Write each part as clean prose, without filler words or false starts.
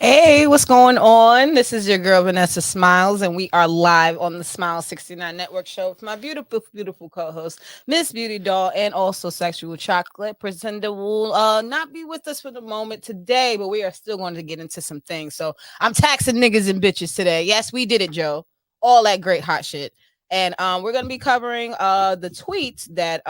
Hey, what's going on? This is your girl Vanessa Smiles, and we are live on the Smile 69 Network show with my beautiful, beautiful co-host, Miss Beauty Doll, and also Sexual Chocolate. Presenter will not be with us for the moment today, but we are still going to get into some things. So I'm taxing niggas and bitches today. Yes, we did it, Joe. All that great hot shit. And we're gonna be covering the tweets that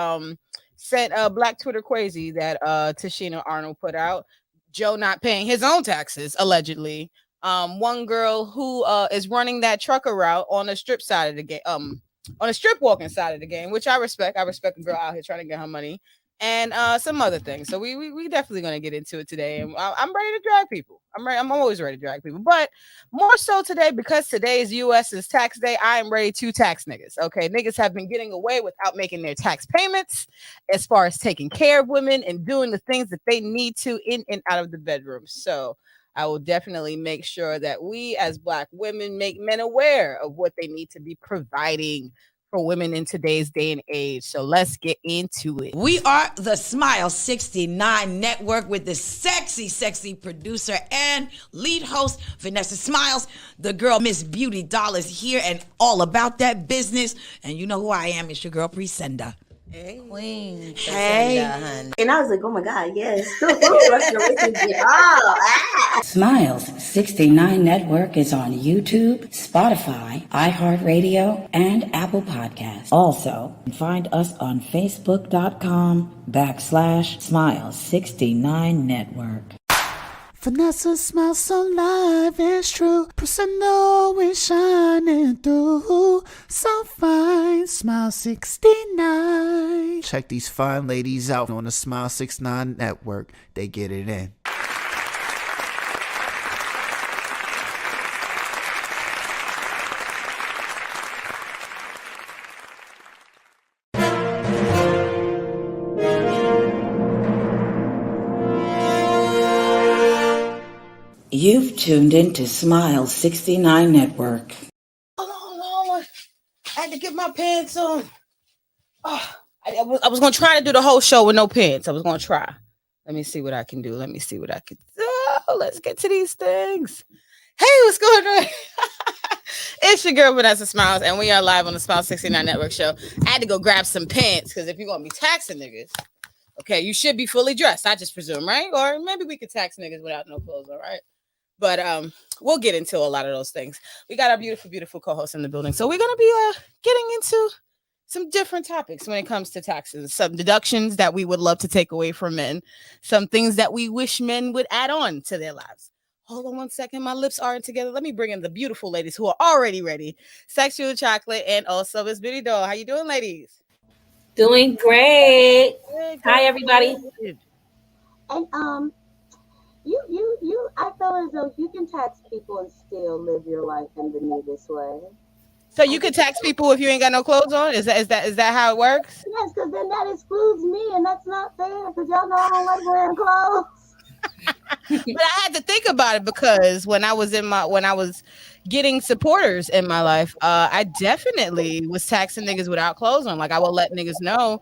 sent Black Twitter crazy that Tashina Arnold put out. Joe not paying his own taxes, allegedly. One girl who is running that trucker route on the strip side of the game, on the strip walking side of the game, which I respect. I respect a girl out here trying to get her money, and some other things. So we definitely gonna get into it today, and I'm ready to drag people. I'm ready. I'm always ready to drag people, but more so today because today is U.S.'s tax day. I am ready to tax niggas. Okay, niggas have been getting away without making their tax payments as far as taking care of women and doing the things that they need to in and out of the bedroom. So I will definitely make sure that we as Black women make men aware of what they need to be providing for women in today's day and age. So let's get into it. We are the Smile 69 Network with the sexy producer and lead host, Vanessa Smiles. The girl, Miss Beauty Doll, is here and all about that business. And you know who I am. It's your girl, Presenda. Hey, Queen. Hey. And I was like, oh my God, yes. Smiles 69 Network is on YouTube, Spotify, iHeartRadio, and Apple Podcasts. Also, find us on Facebook.com/Smiles69 Network. Vanessa smiles so live, it's true. Personal is shining through. So fine, Smile 69. Check these fine ladies out on the Smile 69 Network. They get it in. You've tuned into Smile 69 Network. Hold on. I had to get my pants on. Oh, I was going to try to do the whole show with no pants. I was going to try. Let me see what I can do. Let's get to these things. Hey, what's going on? It's your girl Vanessa Smiles, and we are live on the Smile 69 Network show. I had to go grab some pants because if you're going to be taxing niggas, okay, you should be fully dressed, I just presume, right? Or maybe we could tax niggas without no clothes, all right? But we'll get into a lot of those things. We got our beautiful, beautiful co-host in the building. So we're going to be getting into some different topics when it comes to taxes, some deductions that we would love to take away from men, some things that we wish men would add on to their lives. Hold on one second. My lips aren't together. Let me bring in the beautiful ladies who are already ready. Sexual Chocolate and also Miss Beauty Doll. How you doing, ladies? Doing great. Good. Hi, everybody. And I feel as though you can tax people and still live your life in the nudist way. So you could tax people if you ain't got no clothes on? Is that how it works? Yes, because then that excludes me, and that's not fair. Because y'all know I don't like wearing clothes. But I had to think about it because when I was getting supporters in my life, I definitely was taxing niggas without clothes on. Like I would let niggas know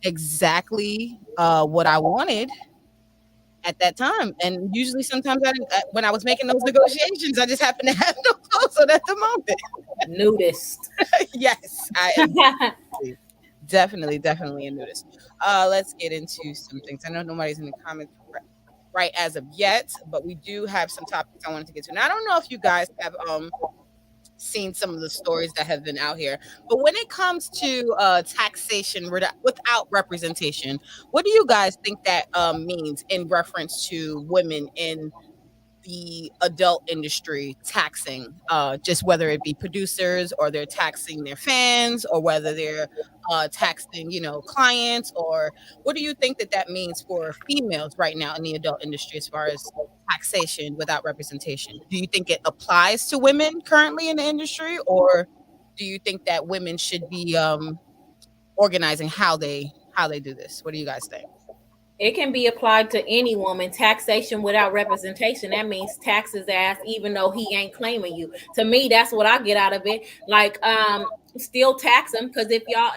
exactly what I wanted at that time, and usually sometimes when I was making those negotiations, I just happened to have no clothes on at the moment. Nudist. Yes, I am definitely a nudist. Let's get into some things. I know nobody's in the comments right as of yet, but we do have some topics I wanted to get to. Now I don't know if you guys have seen some of the stories that have been out here, but when it comes to taxation without representation, what do you guys think that means in reference to women in the adult industry taxing, just whether it be producers or they're taxing their fans or whether they're taxing, clients, or what do you think that means for females right now in the adult industry as far as taxation without representation? Do you think it applies to women currently in the industry, or do you think that women should be organizing how they do this? What do you guys think? It can be applied to any woman. Taxation without representation. That means taxes ass, even though he ain't claiming you. To me, that's what I get out of it. Like, still tax him, because if y'all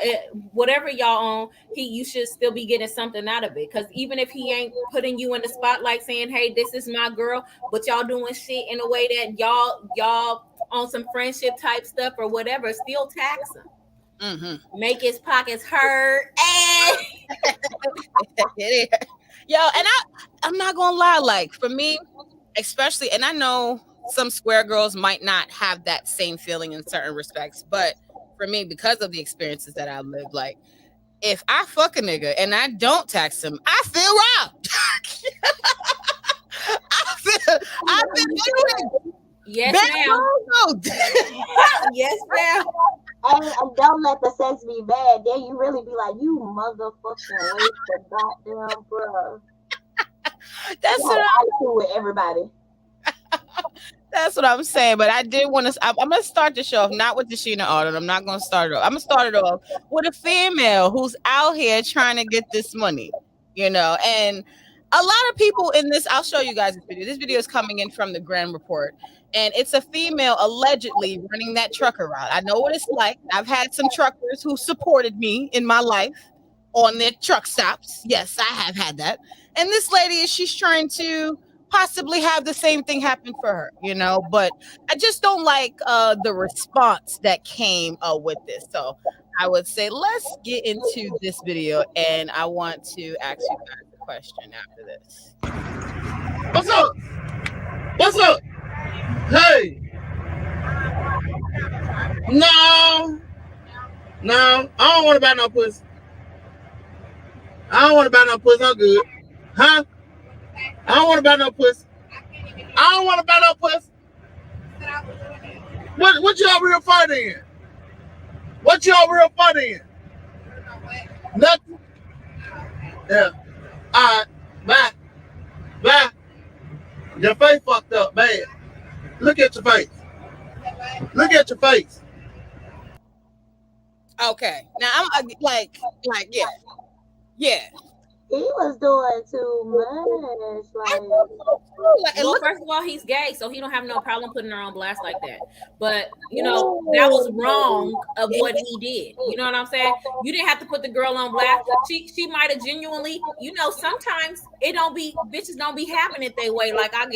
whatever y'all own, you should still be getting something out of it. Because even if he ain't putting you in the spotlight saying, "Hey, this is my girl," but y'all doing shit in a way that y'all on some friendship type stuff or whatever, still tax him. Mm-hmm. Make his pockets hurt. Yo, and I'm not gonna lie, like for me, especially, and I know some square girls might not have that same feeling in certain respects, but for me, because of the experiences that I've lived, like if I fuck a nigga and I don't tax him, I feel robbed. I feel Yes, ma'am. Yes, ma'am. And don't let the sex be bad. Then you really be like, you motherfucking waste of goddamn bro. That's You what have attitude with everybody. That's what I'm saying. But I did want to. I'm going to start the show off not with the Sheena Arnold. I'm not going to start it off. I'm going to start it off with a female who's out here trying to get this money, and a lot of people in this. I'll show you guys this video. This video is coming in from the Grand Report, and it's a female allegedly running that trucker route. I know what it's like. I've had some truckers who supported me in my life on their truck stops. Yes, I have had that. And this lady, she's trying to possibly have the same thing happen for her, but I just don't like the response that came with this. So I would say let's get into this video, and I want to ask you guys a question after this. What's up? What's up? Hey. No, I don't want to buy no pussy. I don't want to buy no pussy. I'm good. Huh? I don't want to buy no pussy. I don't want to buy no pussy. What y'all real fun in? What y'all real fun in? Nothing. Yeah. All right. Bye. Bye. Your face fucked up bad. Look at your face. Look at your face. Okay. Now I'm like, yeah. He was doing too much. Well, first of all, he's gay, so he don't have no problem putting her on blast like that. But that was wrong of what he did. You know what I'm saying? You didn't have to put the girl on blast. She might have genuinely, sometimes bitches don't be having it their way. Like I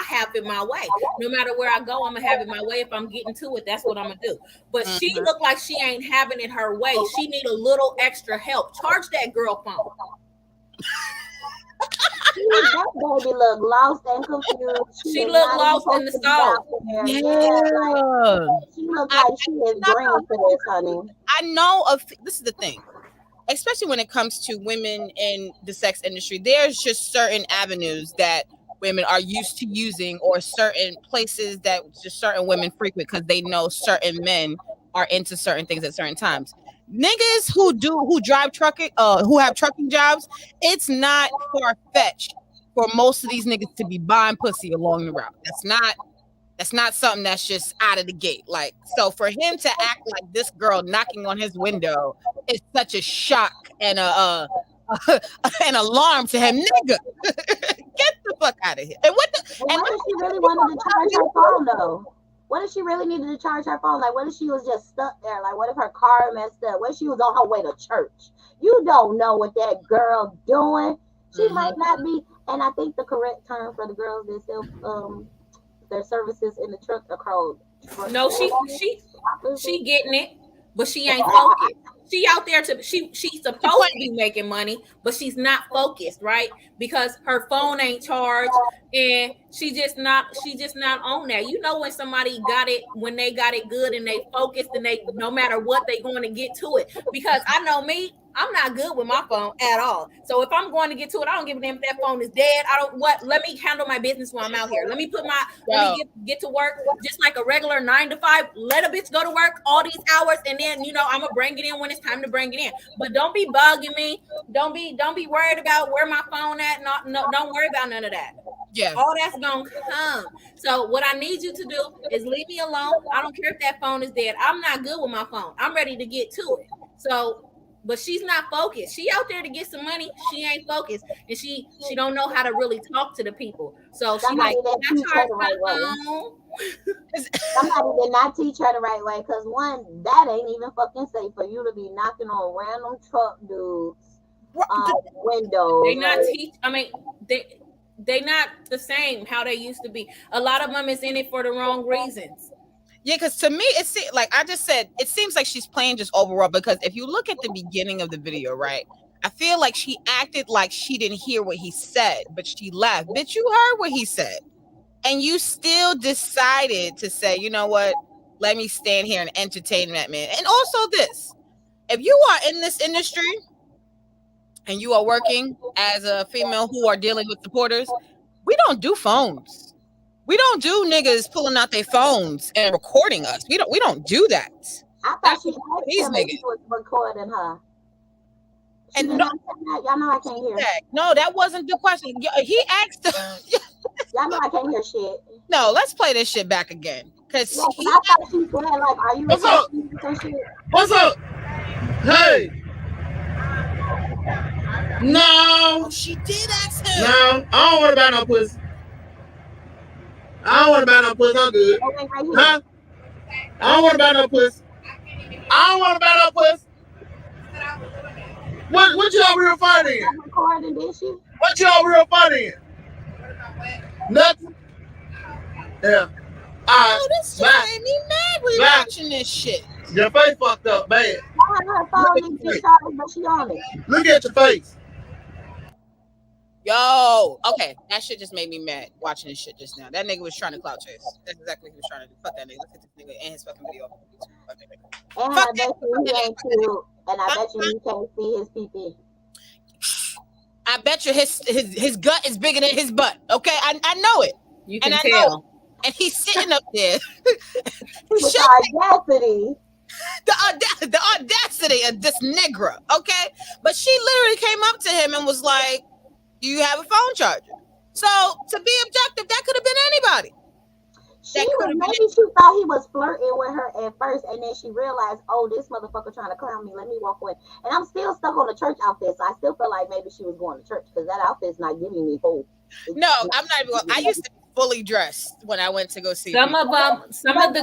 have it my way. No matter where I go, I'm gonna have it my way. If I'm getting to it, that's what I'm gonna do. But she looked like she ain't having it her way. She need a little extra help. Charge that girl phone. That baby look lost and confused. She looked lost in the stall. Yeah. She look like she is green for this, honey. I know this is the thing, especially when it comes to women in the sex industry. There's just certain avenues that women are used to using, or certain places that just certain women frequent because they know certain men are into certain things at certain times. Niggas who drive trucking, who have trucking jobs, it's not far-fetched for most of these niggas to be buying pussy along the route. That's not something that's just out of the gate. Like, so for him to act like this girl knocking on his window is such a shock and an alarm to him, nigga. Get the fuck out of here. And what if she really wanted to charge her phone though? What if she really needed to charge her phone? Like, what if she was just stuck there? Like, what if her car messed up? What if she was on her way to church? You don't know what that girl doing. She might not be. And I think the correct term for the girls that sell their services in the truck are called. No, she getting it, but she ain't focused. She out there she's supposed to be making money, but she's not focused, right? Because her phone ain't charged, and she just not on that. When somebody got it, when they got it good and they focused, and they no matter what they going to get to it. Because I know me, I'm not good with my phone at all. So if I'm going to get to it, I don't give a damn if that phone is dead. Let me handle my business while I'm out here. Let me get to work just like a regular 9 to 5. Let a bitch go to work all these hours, and then I'm gonna bring it in when it's time to bring it in. But don't be bugging me. Don't be worried about where my phone at. No, don't worry about none of that. Yeah. All that's gonna come. So what I need you to do is leave me alone. I don't care if that phone is dead. I'm not good with my phone. I'm ready to get to it. So but she's not focused. She out there to get some money. She ain't focused, and she don't know how to really talk to the people. So she Somebody like, that can I teach her charge the my right way. phone? Somebody did not teach her the right way, because one, that ain't even fucking safe for you to be knocking on random truck dudes windows. They not teach. I mean, they not the same how they used to be. A lot of them is in it for the wrong reasons. Yeah, because to me, it's like I just said, it seems like she's playing just overall. Because if you look at the beginning of the video, right, I feel like she acted like she didn't hear what he said, but she laughed. Bitch, you heard what he said, and you still decided to say, you know what? Let me stand here and entertain that man. And also this, if you are in this industry and you are working as a female who are dealing with supporters, we don't do phones. We don't do niggas pulling out their phones and recording us. We don't do that. I thought she asked These him if niggas. he was recording her. She And did no, not say that. Y'all know I can't hear. no, that wasn't the question. He asked Y'all know I can't hear shit. No, let's play this shit back again. Because Yeah, I thought she said, like, are you What's up? recording some shit? What's up? Hey. No. She did ask him. No. I don't want to buy no pussy. I don't want to buy no pussy. I'm good. Oh, wait, right here. Huh? I don't want to buy no pussy. I don't want to buy no pussy. What y'all real funny in? Recording, did she? What y'all real funny in? Nothing. Yeah. Oh, this just made me mad watching this shit. Your face fucked up bad. Her phone didn't get charged, but she on it. Look at your face. Yo, okay, that shit just made me mad watching this shit just now. That nigga was trying to clout chase. That's exactly what he was trying to do. Fuck that nigga. Look at this nigga and his fucking video. Fuck that nigga. And I bet you he ain't cute. And I bet you can't see his pee-pee. I bet you his gut is bigger than his butt. Okay, I know it. You can and tell. And he's sitting up there. With audacity. The audacity of this nigga. Okay, but she literally came up to him and was like, "Do you have a phone charger?" So to be objective, that could have been anybody. Maybe she thought he was flirting with her at first, and then she realized, oh, this motherfucker trying to clown me. Let me walk away. And I'm still stuck on the church outfit, so I still feel like maybe she was going to church because that outfit's not giving me hope. No, I'm not even. I used to be fully dressed when I went to go see. Some of the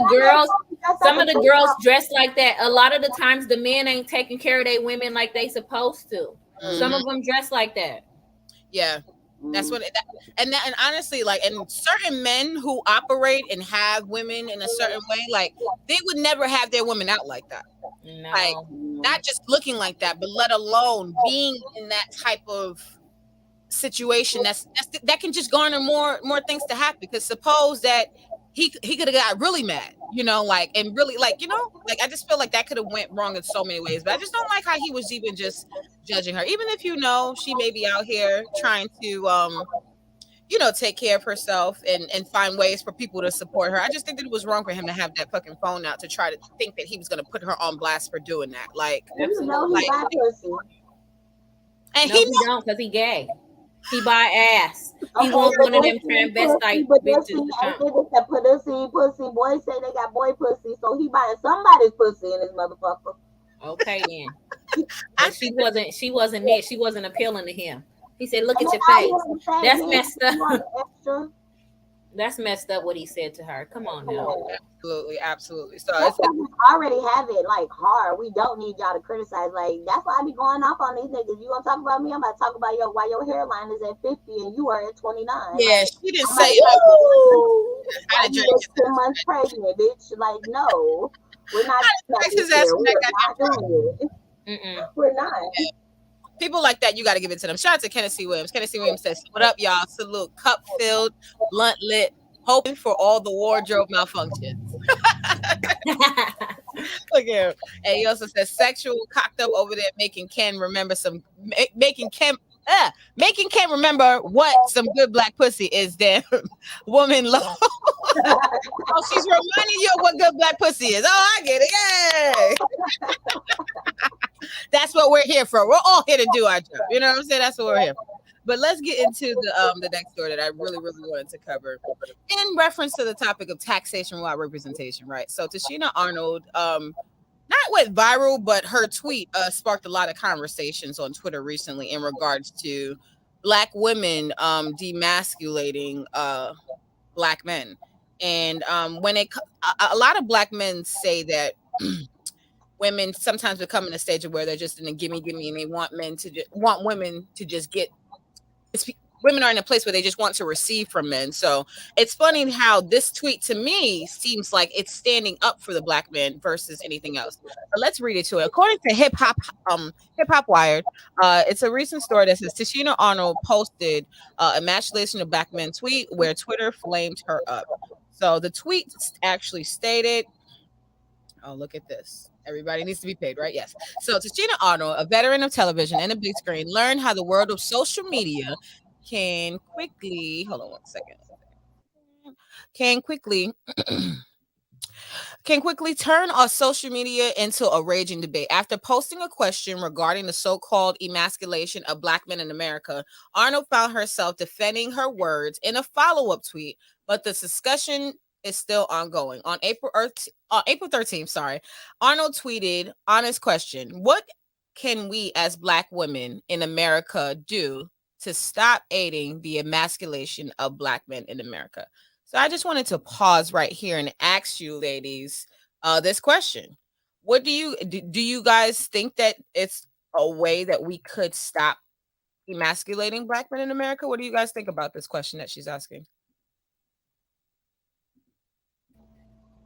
girls dress like that. A lot of the times, the men ain't taking care of their women like they supposed to. Mm-hmm. Some of them dress like that. Yeah. That's what and honestly, like, and certain men who operate and have women in a certain way, like they would never have their women out like that. No. Like not just looking like that, but let alone being in that type of situation that can just garner more things to happen. Because suppose that he could have got really mad, you know, like, and really, like, you know, like I just feel like that could have went wrong in so many ways. But I just don't like how he was even just judging her, even if, you know, she may be out here trying to you know, take care of herself and find ways for people to support her. I just think that it was wrong for him to have that fucking phone out to try to think that he was going to put her on blast for doing that. Like, absolutely. And he don't, because he gay. He buy ass. He wants one of them transvestite bitches. That pussy. Boys say they got boy pussy, so he buying somebody's pussy in his motherfucker. Okay then. But she wasn't it. She wasn't appealing to him. He said, "Look at your face." That's messed up. That's messed up what he said to her. Come on now. Absolutely. So we already have it like hard. We don't need y'all to criticize. Like, that's why I be going off on these niggas. You gonna talk about me? I'm about to talk about why your hairline is at 50 and you are at 29. Yeah, she didn't say I just 10 months pregnant, bitch. Like, no, we're not. We're not. People like that, you got to give it to them. Shout out to Tennessee Williams. Tennessee Williams says, "What up, y'all? Salute, cup filled, blunt lit, hoping for all the wardrobe malfunctions." Look at him. And he also says, "Sexual cocked up over there, making Ken remember remember what some good black pussy is. Damn, woman low." Oh, she's reminding you of what good black pussy is. Oh, I get it. Yay. That's what we're here for. We're all here to do our job. You know what I'm saying? That's what we're here for. But let's get into the next story that I really, really wanted to cover in reference to the topic of taxation without representation, right? So Tashina Arnold not went viral, but her tweet sparked a lot of conversations on Twitter recently in regards to black women demasculating black men. And when a lot of black men say that women sometimes become in a stage of where they're just in a gimme gimme, and they want men to want women to just get women are in a place where they just want to receive from men. So it's funny how this tweet to me seems like it's standing up for the black man versus anything else. But let's read it to it. According to Hip Hop Wired, it's a recent story that says Tashina Arnold posted emasculation of black men tweet where Twitter flamed her up. So the tweet actually stated, oh, look at this. Everybody needs to be paid, right? Yes. So Tashina Arnold, a veteran of television and the big screen, learned how the world of social media can quickly, hold on one second, can quickly can quickly turn our social media into a raging debate. After posting a question regarding the so-called emasculation of black men in America, Arnold found herself defending her words in a follow-up tweet, but the discussion is still ongoing. On April 13th, Arnold tweeted, honest question, what can we as black women in America do to stop aiding the emasculation of black men in America? So I just wanted to pause right here and ask you, ladies, this question: what do you guys think that it's a way that we could stop emasculating black men in America? What do you guys think about this question that she's asking?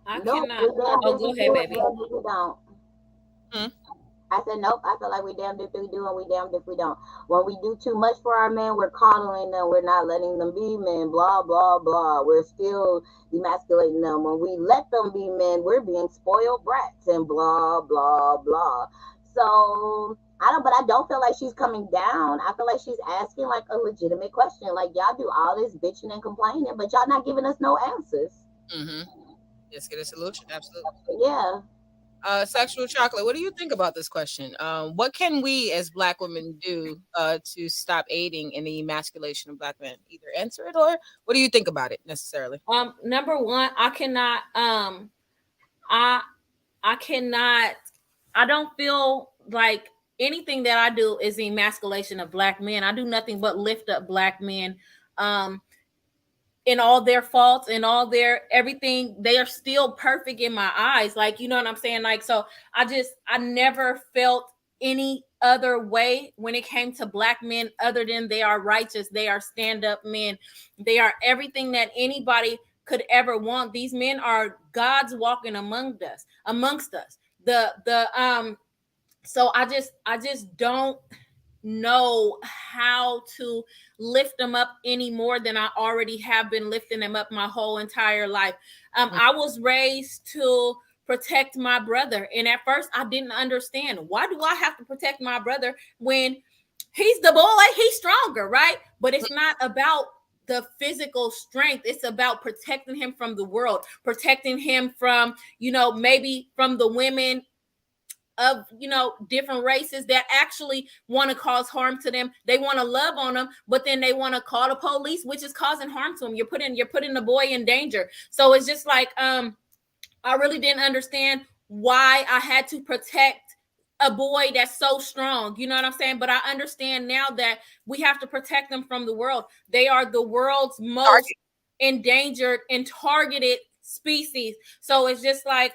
I Nope, cannot. we damn Oh, if go we ahead, do it, baby. damn if we don't. Hmm? I said nope. I feel like we damned if we do and we damned if we don't. When we do too much for our men, we're coddling them. We're not letting them be men. Blah blah blah. We're still emasculating them. When we let them be men, we're being spoiled brats and blah blah blah. So but I don't feel like she's coming down. I feel like she's asking like a legitimate question. Like y'all do all this bitching and complaining, but y'all not giving us no answers. Mm-hmm. Let's get a solution. Absolutely. Yeah. Sexual chocolate. What do you think about this question? What can we as black women do to stop aiding in the emasculation of black men? Either answer it, or what do you think about it necessarily? Number one, I I cannot I don't feel like anything that I do is the emasculation of black men. I do nothing but lift up black men. Um in all their faults and all their everything, they are still perfect in my eyes, like, you know what I'm saying? Like, so I never felt any other way when it came to black men other than they are righteous, they are stand-up men, they are everything that anybody could ever want. These men are God's walking amongst us. The so I just don't know how to lift them up any more than I already have been lifting them up my whole entire life. I was raised to protect my brother, and at first I didn't understand, why do I have to protect my brother when he's the boy, he's stronger, right? But it's not about the physical strength. It's about protecting him from the world, protecting him from, maybe from the women of different races that actually want to cause harm to them. They want to love on them, but then they want to call the police, which is causing harm to them. You're putting the boy in danger. So it's just like, I really didn't understand why I had to protect a boy that's so strong. You know what I'm saying? But I understand now that we have to protect them from the world. They are the world's most endangered and targeted species. So it's just like,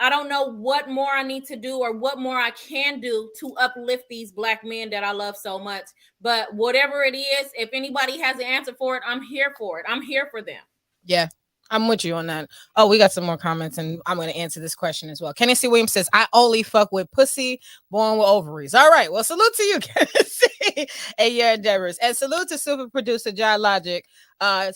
I don't know what more I need to do or what more I can do to uplift these black men that I love so much. But whatever it is, if anybody has an answer for it, I'm here for it. I'm here for them. Yeah, I'm with you on that. Oh, we got some more comments, and I'm going to answer this question as well. Kenny C. Williams says, I only fuck with pussy born with ovaries. All right. Well, salute to you, Kenny C. and your endeavors. And salute to super producer John Logic.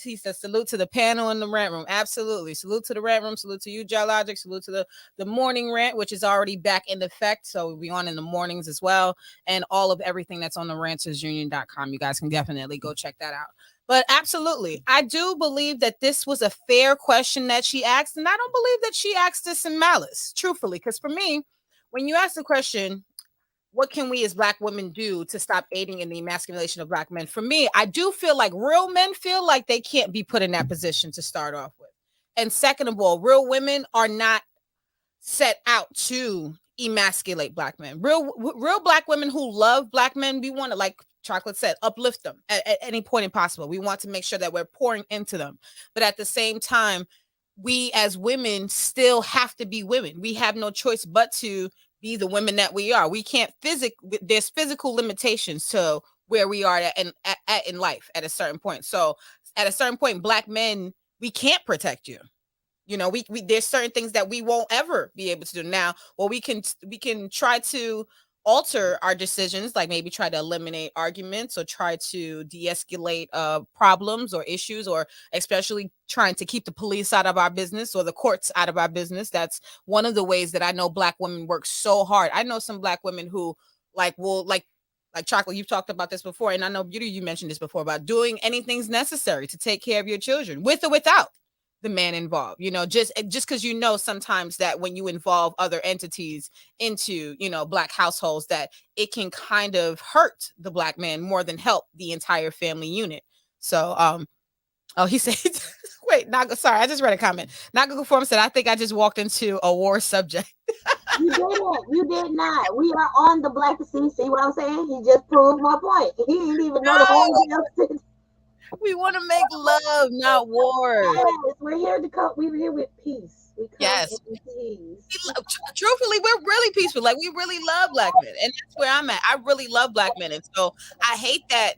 He says, salute to the panel in the rant room. Absolutely. Salute to the rant room. Salute to you, John Logic. Salute to the morning rant, which is already back in effect. So we'll be on in the mornings as well. And all of everything that's on the rantersunion.com. You guys can definitely go check that out. But absolutely, I do believe that this was a fair question that she asked. And I don't believe that she asked this in malice, truthfully. Because for me, when you ask the question, what can we as black women do to stop aiding in the emasculation of black men? For me, I do feel like real men feel like they can't be put in that position to start off with. And second of all, real women are not set out to emasculate black men. Real black women who love black men, we want to, like Chocolate said, uplift them at any point possible. We want to make sure that we're pouring into them. But at the same time, we as women still have to be women. We have no choice but to be the women that we are. We can't there's physical limitations to where we are in life at a certain point. So at a certain point, black men, we can't protect you. You know, we there's certain things that we won't ever be able to do now. Well, we can try to alter our decisions, like maybe try to eliminate arguments or try to de-escalate problems or issues, or especially trying to keep the police out of our business or the courts out of our business. That's one of the ways that I know black women work so hard. I know some black women who will Chocolate, you've talked about this before, and I know Beauty, you mentioned this before, about doing anything's necessary to take care of your children, with or without the man involved. You know, just because sometimes that when you involve other entities into, black households, that it can kind of hurt the black man more than help the entire family unit. So he said wait, sorry, I just read a comment. Naga Form said, I think I just walked into a war subject. You didn't. You did not. We are on the Black Sea. See what I'm saying? He just proved my point. He didn't even know the whole deal. We want to make love, not war. Yes, we're here to come. We're here with peace. Yes. Peace. Truthfully, we're really peaceful. Like, we really love black men, and that's where I'm at. I really love black men, and so I hate that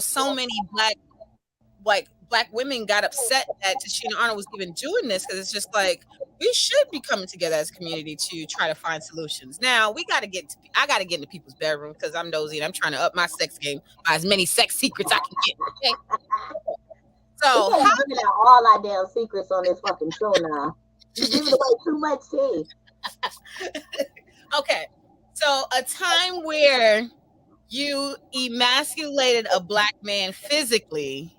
so many black women got upset that Tashina Arnold was even doing this, because it's just like, we should be coming together as a community to try to find solutions. Now I got to get into people's bedroom because I'm nosy and I'm trying to up my sex game by as many sex secrets I can get. Okay? So we're giving out all our damn secrets on this fucking show now. You're giving away too much tea. Okay, so a time where you emasculated a black man physically,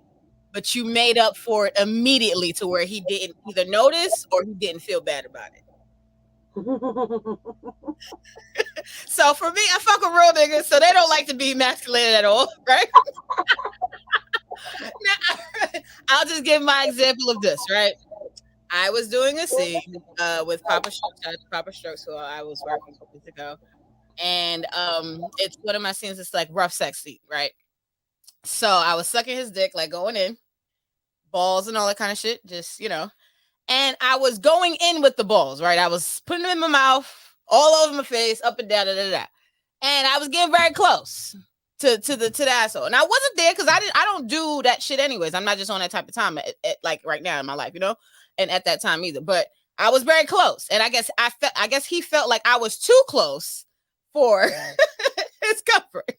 but you made up for it immediately to where he didn't either notice or he didn't feel bad about it. So for me, I fuck with real niggas, so they don't like to be emasculated at all, right? Now, I'll just give my example of this, right? I was doing a scene with Papa Strokes, who I was working with years ago. And it's one of my scenes. It's like rough sex scene, right? So I was sucking his dick, like going in, balls and all that kind of shit, just, and I was going in with the balls, right? I was putting them in my mouth, all over my face, up and down, and I was getting very close to the asshole. And I wasn't there because I don't do that shit anyways. I'm not just on that type of time at like right now in my life, and at that time either. But I was very close, and I guess he felt like I was too close for his comfort.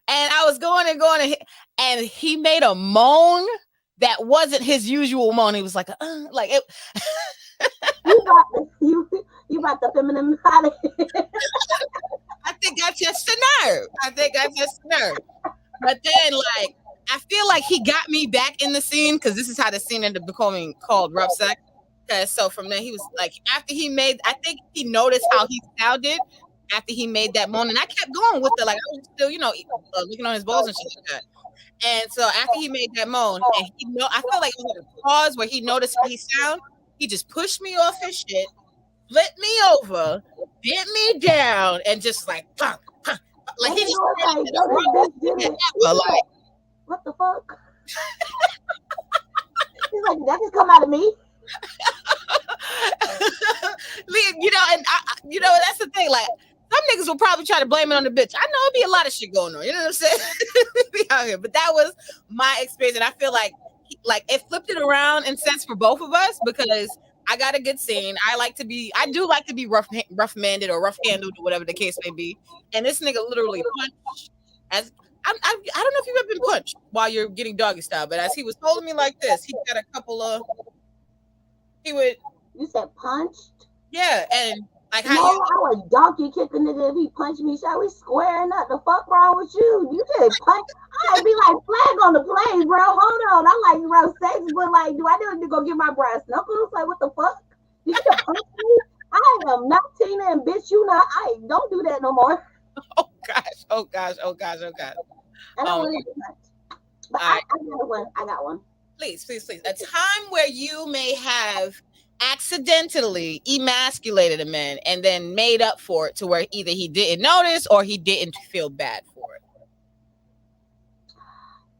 And I was going, and he made a moan that wasn't his usual moan. He was like, like it. You brought the feminine out of it. I think I just a nerve. But then, like, I feel like he got me back in the scene, because this is how the scene ended up becoming called rough sex. So from there, he was like, I think he noticed how he sounded after he made that moan, and I kept going with it, like I was still, looking on his balls and shit like that. And so after he made that moan, and I felt like it was a pause where he noticed how he sound. He just pushed me off his shit, flipped me over, bent me down, and just like, like he just like, what the fuck? He's like, that just come out of me. And that's the thing. Like, some niggas will probably try to blame it on the bitch. I know it'd be a lot of shit going on. You know what I'm saying? But that was my experience, and I feel like it flipped it around in sense for both of us, because I got a good scene. I do like to be rough-handed or rough-handled or whatever the case may be. And this nigga literally punched as I don't know if you've ever been punched while you're getting doggy style, but as he was holding me like this, he got a couple of. You said punched? Yeah, and like how I would donkey kick a nigga if he punched me. Shall we squaring up? The fuck wrong with you? You just punch. I'd be like, flag on the play, bro. Hold on. I like rough sex, but like, do I need to go get my brass knuckles? Like, what the fuck? You just punch me? I am not Tina, and bitch, you not. I don't do that no more. Oh gosh. I don't want to do that. But I got one. Please. A time where you may have accidentally emasculated a man and then made up for it to where either he didn't notice or he didn't feel bad for it?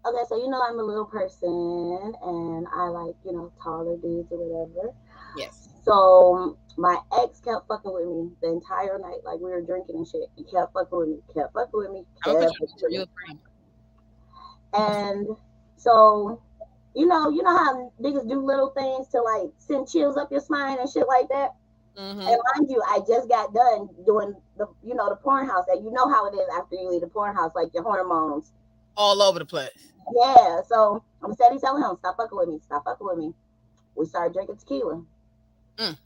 Okay, so you know I'm a little person and I like, taller dudes or whatever. Yes. So my ex kept fucking with me the entire night. Like we were drinking and shit. He kept fucking with me, kept fucking with me, I'm gonna put kept you on fucking this with real me. frame. And so, you know how niggas do little things to like send chills up your spine and shit like that. Mm-hmm. And mind you, I just got done doing the porn house, and you know how it is after you leave the porn house, like your hormones. All over the place. Yeah. So I'm steady telling him, stop fucking with me, stop fucking with me. We started drinking tequila. Mm.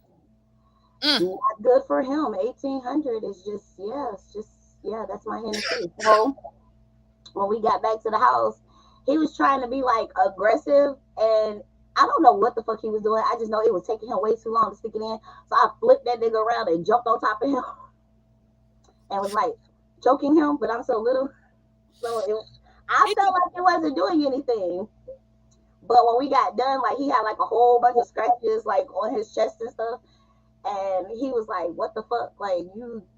Mm. Not good for him. 1800 is just, yeah, it's just, yeah, that's my Hennessy. So when we got back to the house, he was trying to be like aggressive, and I don't know what the fuck he was doing. I just know it was taking him way too long to stick it in. So I flipped that nigga around and jumped on top of him and was like choking him, but I'm so little. So I felt like it wasn't doing anything. But when we got done, like he had like a whole bunch of scratches like on his chest and stuff. And he was like, "What the fuck? Like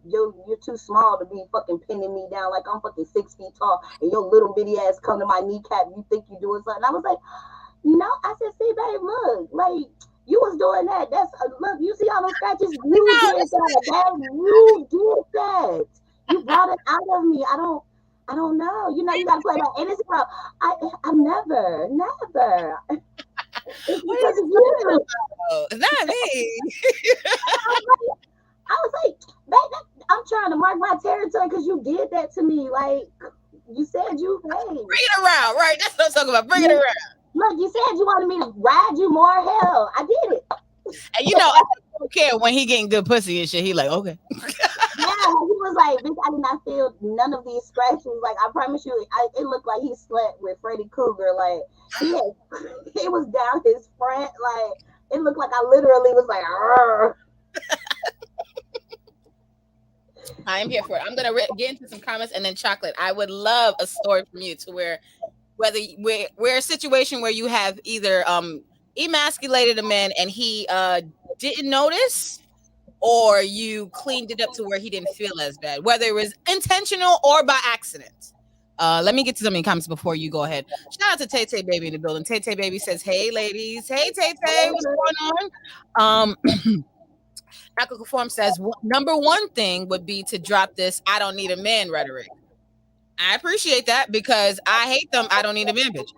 you're too small to be fucking pinning me down. Like I'm fucking 6 feet tall, and your little bitty ass come to my kneecap. You think you doing something?" I was like, "No." I said, "See, babe, look, like you was doing that. That's look. You see all those scratches? You did that, babe. You did that. You brought it out of me. I don't know. You know, you gotta play that innocent role. I'm never. It's What are because you of talking you." about? It's not me. I was like, babe, I'm trying to mark my territory because you did that to me. Like, you said you, hey, Bring it around, right? That's what I'm talking about. Bring it around. look, you said you wanted me to ride you more. Hell, I did it. And I don't care when he getting good pussy and shit. He like, okay. Yeah, he was like, bitch, I did not feel none of these scratches. Like, I promise you, it looked like he slept with Freddy Krueger. Like, he had, it was down his front. Like, it looked like I literally was like, "Arr." I am here for it. I'm gonna get into some comments and then chocolate. I would love a story from you to where whether we're a situation where you have either emasculated a man and he didn't notice, or you cleaned it up to where he didn't feel as bad, whether it was intentional or by accident. Let me get to some of the comments before you go ahead. Shout out to Tay Tay Baby in the building. Tay Tay Baby says, "Hey ladies, hey Tay Tay, what's going on?" Ethical Form says, number one thing would be to drop this "I don't need a man" rhetoric. I appreciate that because I hate them "I don't need a man" bitches.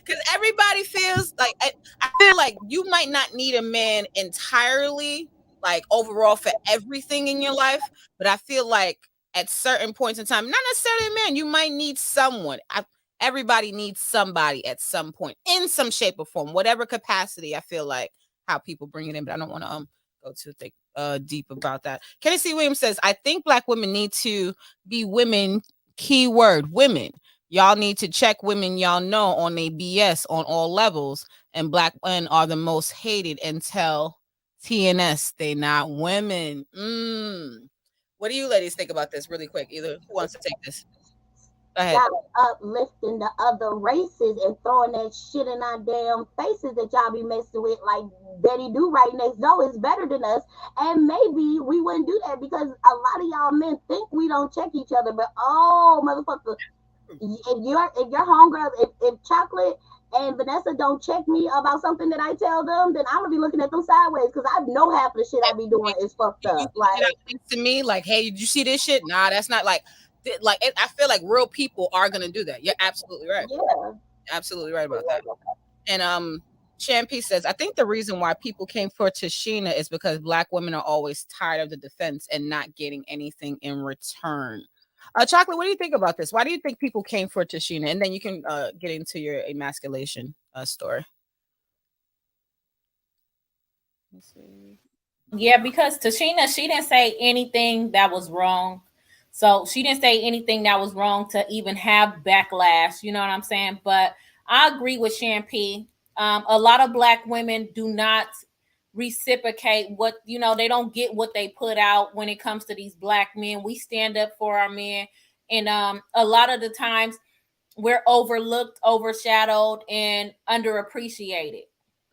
Because everybody feels like I feel like you might not need a man entirely, like overall for everything in your life, but I feel like at certain points in time, not necessarily a man, you might need someone. Everybody needs somebody at some point in some shape or form, whatever capacity. I feel like how people bring it in, but I don't want to go too deep about that. Kenny C. Williams says, I think Black women need to be women. Keyword women. Y'all need to check women y'all know on a BS on all levels, and Black women are the most hated until TNS. They not women. What do you ladies think about this really quick? Either who wants to take this? Go ahead. Stop uplifting the other races and throwing that shit in our damn faces that y'all be messing with. Like Betty Do right next door is better than us, and maybe we wouldn't do that because a lot of y'all men think we don't check each other. But oh, motherfucker, if your homegirls, if Chocolate and Vanessa don't check me about something that I tell them, then I'm gonna be looking at them sideways because I know half of the shit I be doing is fucked You up. Like, to me, like, hey, did you see this shit? Nah, that's not like I feel like real people are gonna do that. You're absolutely right. yeah. Absolutely right about that. And Champy says, I think the reason why people came for Tashina is because Black women are always tired of the defense and not getting anything in return. Chocolate, what do you think about this? Why do you think people came for Tashina? And then you can get into your emasculation story. Let's see. Yeah, because Tashina, she didn't say anything that was wrong. So she didn't say anything that was wrong to even have backlash. You know what I'm saying? But I agree with Shampy. A lot of Black women do not reciprocate what, they don't get what they put out when it comes to these Black men. We stand up for our men. And a lot of the times we're overlooked, overshadowed, and underappreciated.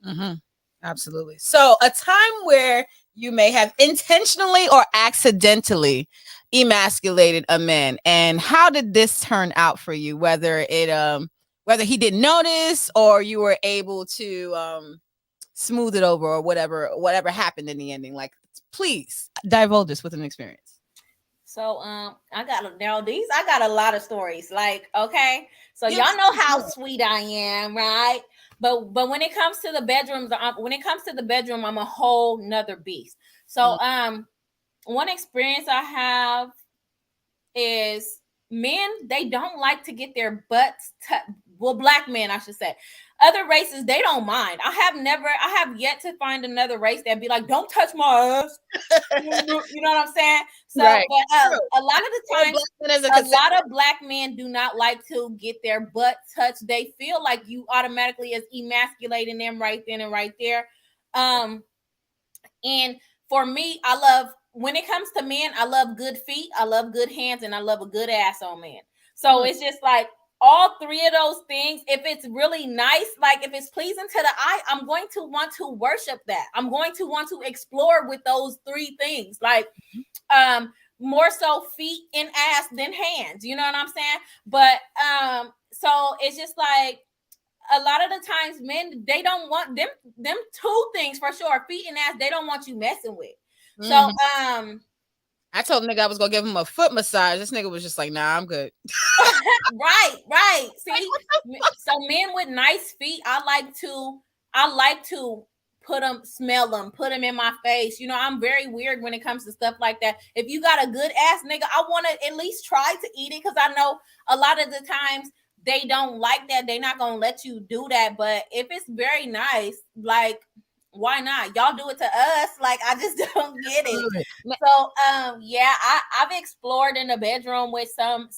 Mm-hmm. Absolutely. So, a time where you may have intentionally or accidentally emasculated a man, and how did this turn out for you? Whether he didn't notice or you were able to smooth it over, or whatever happened in the ending. Like, please divulge us with an experience. So I got a lot of stories. Like, okay, so Give us y'all know some how more. sweet I am, right? But when it comes to the bedrooms, I'm a whole nother beast. So one experience I have is men, they don't like to get their butts well, black men I should say. Other races, they don't mind. I have yet to find another race that be like, don't touch my ass. You know what I'm saying? So Right. but True. a lot of the Or times, black men as a a consent. lot of black men do not like to get their butt touched. They feel like you automatically is emasculating them right then and right there. And for me, I love, when it comes to men, I love good feet, I love good hands, and I love a good ass on man. So it's just like all three of those things. If it's really nice, like if it's pleasing to the eye, I'm going to want to worship that. I'm going to want to explore with those three things. Like more so feet and ass than hands. You know what I'm saying? But so it's just like a lot of the times men, they don't want them two things for sure, feet and ass, they don't want you messing with. So I told nigga I was gonna give him a foot massage. This nigga was just like, nah, I'm good. right. See, so men with nice feet, I like to put them, smell them, put them in my face. You know, I'm very weird when it comes to stuff like that. If you got a good ass nigga, I want to at least try to eat it, because I know a lot of the times they don't like that. They're not gonna let you do that. But if it's very nice, like, why not? Y'all do it to us. Like, I just don't get it. So yeah, I've explored in the bedroom with some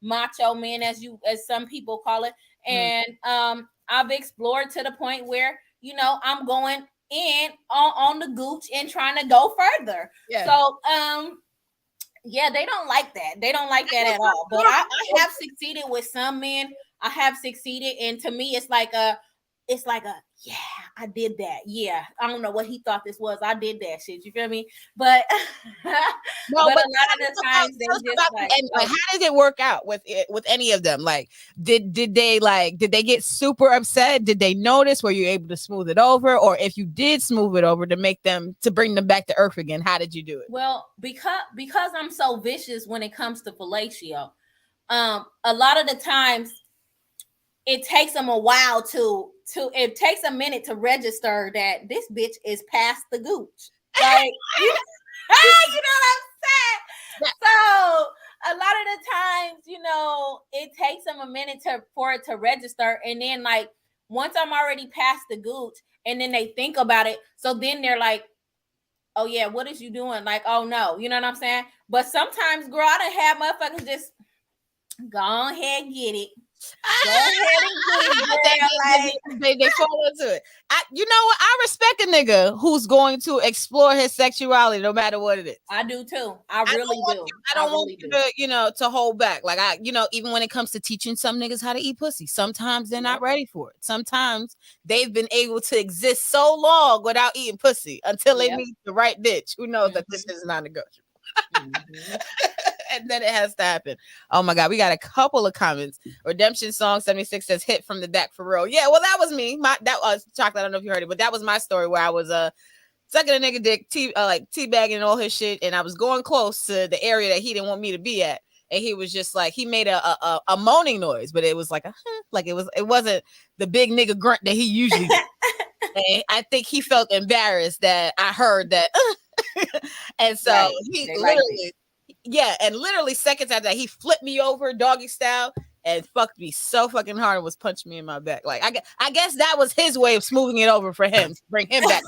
macho men, as some people call it. And I've explored to the point where, you know, I'm going in on the gooch and trying to go further. Yeah. So yeah, they don't like that. They don't like that at all. But I have succeeded with some men. I have succeeded, and to me, it's like a yeah, I did that. Yeah, I don't know what he thought this was. I did that shit. You feel me? But No, but a lot of the times they just like, how did it work out with any of them? Like, did they get super upset? Did they notice? Were you able to smooth it over? Or if you did smooth it over to bring them back to earth again, how did you do it? Well, because I'm so vicious when it comes to fellatio, a lot of the times it takes them a while it takes a minute to register that this bitch is past the gooch. Like, you know what I'm saying? So a lot of the times, you know, it takes them a minute for it to register. And then, like, once I'm already past the gooch, and then they think about it, so then they're like, oh yeah, what is you doing? Like, oh no, you know what I'm saying? But sometimes, girl, I done had motherfuckers just go ahead and get it. Go ahead and get it, they fall into it. You know what? I respect a nigga who's going to explore his sexuality no matter what it is. I do too. I really do. I don't want you to, you know, to hold back. Like, even when it comes to teaching some niggas how to eat pussy, sometimes they're not ready for it. Sometimes they've been able to exist so long without eating pussy until they meet the right bitch who knows that this is non-negotiable. And then it has to happen. Oh my God, we got a couple of comments. Redemption Song 76 says, hit from the back for real. Yeah, well, that was me. That was Chocolate. I don't know if you heard it, but that was my story where I was sucking a nigga dick, teabagging and all his shit, and I was going close to the area that he didn't want me to be at, and he was just like, he made a moaning noise, but it was like it wasn't the big nigga grunt that he usually does. And I think he felt embarrassed that I heard that. And so he literally, and literally seconds after that, he flipped me over doggy style and fucked me so fucking hard and was punching me in my back. Like, I guess that was his way of smoothing it over for him to bring him back.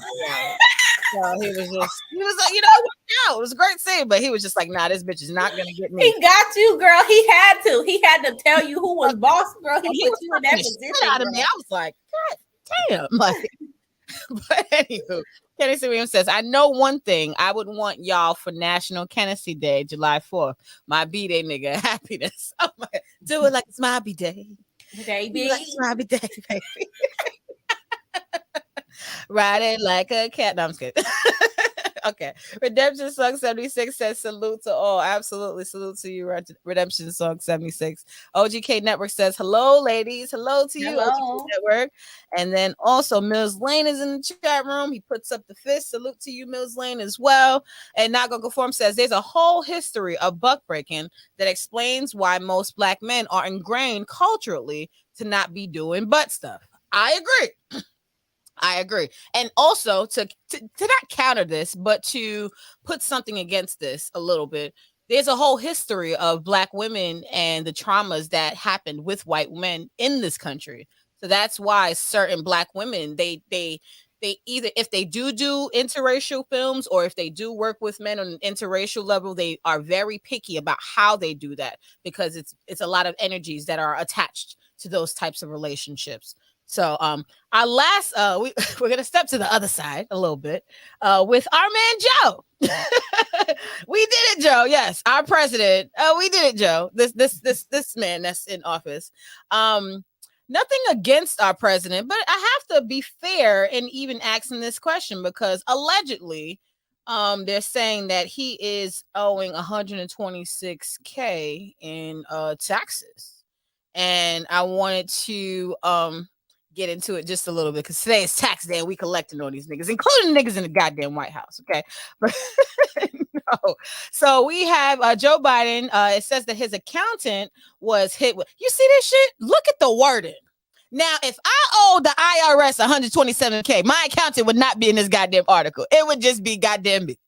So he was like, you know, it worked out. It was a great scene, but he was just like, nah, this bitch is not gonna get me. He got you, girl. He had to tell you who was boss, girl. He put you in that position. Out of me. I was like, God damn. Like, but anywho, Kennedy Williams says, I know one thing. I would want y'all for National Kennedy Day, July 4th. My B-Day, nigga. Happiness. Oh my God. Do it like it's my B-Day. Baby. Like it's my B-Day, baby. Ride it like a cat. No, I'm just kidding. Okay. Redemption Song 76 says salute to all. Absolutely. Salute to you, Redemption Song 76. OGK Network says hello, ladies. Hello to you, OGK Hello. Network. And then also Mills Lane is in the chat room. He puts up the fist. Salute to you, Mills Lane, as well. And Not Gonna Conform says there's a whole history of buck breaking that explains why most black men are ingrained culturally to not be doing butt stuff. I agree. I agree. And also to not counter this, but to put something against this a little bit, there's a whole history of black women and the traumas that happened with white men in this country. So that's why certain black women, they either, if they do interracial films or if they do work with men on an interracial level, they are very picky about how they do that because it's a lot of energies that are attached to those types of relationships. So our last we're gonna step to the other side a little bit with our man Joe. We did it, Joe. Yes, our president. We did it, Joe. This man that's in office. Nothing against our president, but I have to be fair in even asking this question because allegedly they're saying that he is owing 126K in taxes. And I wanted to get into it just a little bit because today is tax day and we collecting on these niggas, including niggas in the goddamn White House. Okay. But no. So we have Joe Biden. It says that his accountant was hit with, you see this shit? Look at the wording. Now, if I owe the IRS 127K, my accountant would not be in this goddamn article. It would just be goddamn me.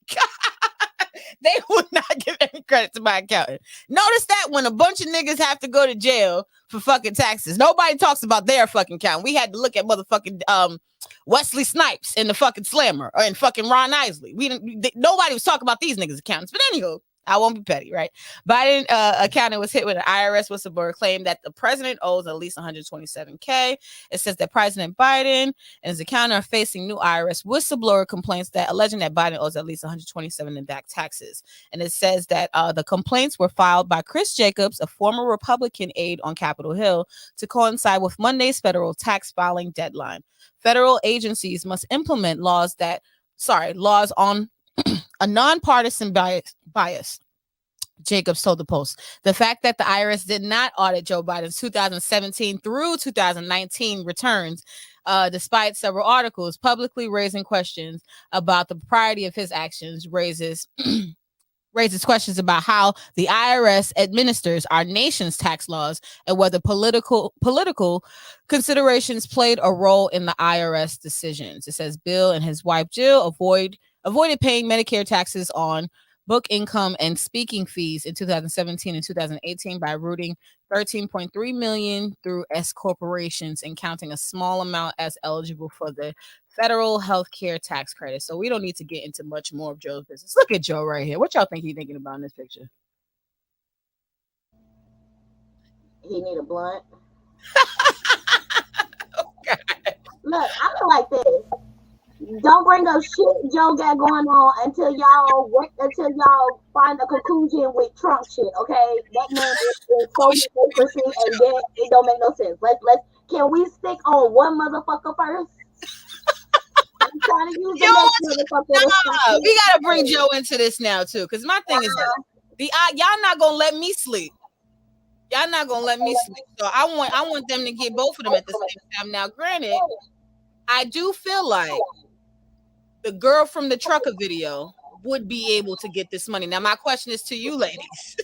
They would not give any credit to my accountant. Notice that when a bunch of niggas have to go to jail for fucking taxes, nobody talks about their fucking accountant. We had to look at motherfucking Wesley Snipes in the fucking Slammer or in fucking Ron Isley. Nobody was talking about these niggas' accountants. But anywho, I won't be petty, right? Biden accountant was hit with an IRS whistleblower claim that the president owes at least 127K. It says that President Biden and his accountant are facing new IRS whistleblower complaints that alleging that Biden owes at least 127 in back taxes. And it says that the complaints were filed by Chris Jacobs, a former Republican aide on Capitol Hill, to coincide with Monday's federal tax filing deadline. Federal agencies must implement laws on a nonpartisan bias. Jacobs told the Post. The fact that the IRS did not audit Joe Biden's 2017 through 2019 returns, despite several articles publicly raising questions about the propriety of his actions, raises questions about how the IRS administers our nation's tax laws and whether political considerations played a role in the IRS decisions. It says Bill and his wife Jill avoided paying Medicare taxes on book income and speaking fees in 2017 and 2018 by routing 13.3 million through S corporations and counting a small amount as eligible for the federal health care tax credit. So we don't need to get into much more of Joe's business. Look at Joe right here. What y'all think he's thinking about in this picture? He need a blunt. Okay. Look, I feel like this. Don't bring up shit Joe got going on until y'all find a conclusion with Trump shit. Okay, that man is so hypocrisy and that it don't make no sense. Can we stick on one motherfucker first? I'm trying to use the next motherfucker. We gotta bring Joe into this now too, because my thing is that y'all not gonna let me sleep. Y'all not gonna let me sleep. So I want them to get both of them at the same time. Now, granted, I do feel like the girl from the trucker video would be able to get this money. Now, my question is to you, ladies.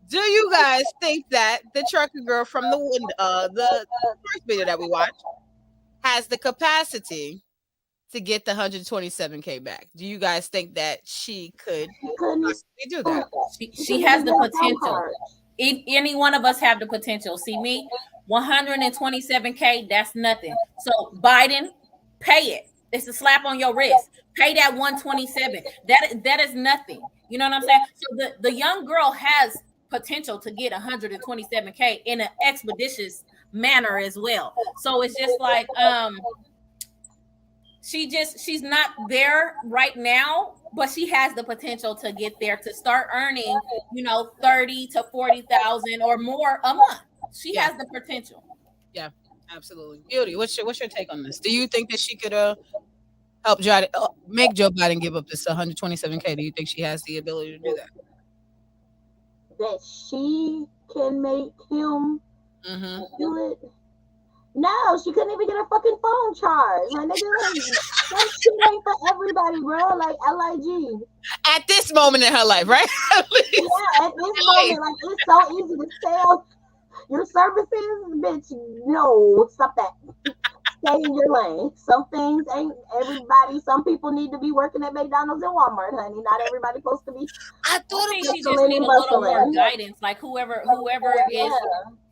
Do you guys think that the trucker girl from the first video that we watched has the capacity to get the 127K back? Do you guys think that she could do that? She has the potential. If any one of us have the potential. See me, 127K, that's nothing. So Biden, pay it. It's a slap on your wrist. Pay that 127. That is nothing. You know what I'm saying? So the young girl has potential to get 127K in an expeditious manner as well. So it's just like she's not there right now, but she has the potential to get there, to start earning, 30 to 40,000 or more a month. She has the potential. Yeah, Absolutely. Beauty. What's your take on this? Do you think that she could help make Joe Biden give up this 127K? Do you think she has the ability to do that? That she can make him Mm-hmm. do it. No, she couldn't even get her fucking phone charged. Like, nigga, that shit ain't for everybody, bro. Like, LIG. At this moment in her life, right? At least. Yeah, at this moment, like, it's so easy to sell your services, bitch. No, stop that. Stay in your lane. Some things ain't everybody. Some people need to be working at McDonald's and Walmart, honey. Not everybody supposed to be. I thought I it think was she just need a little more bustling. guidance. Like whoever is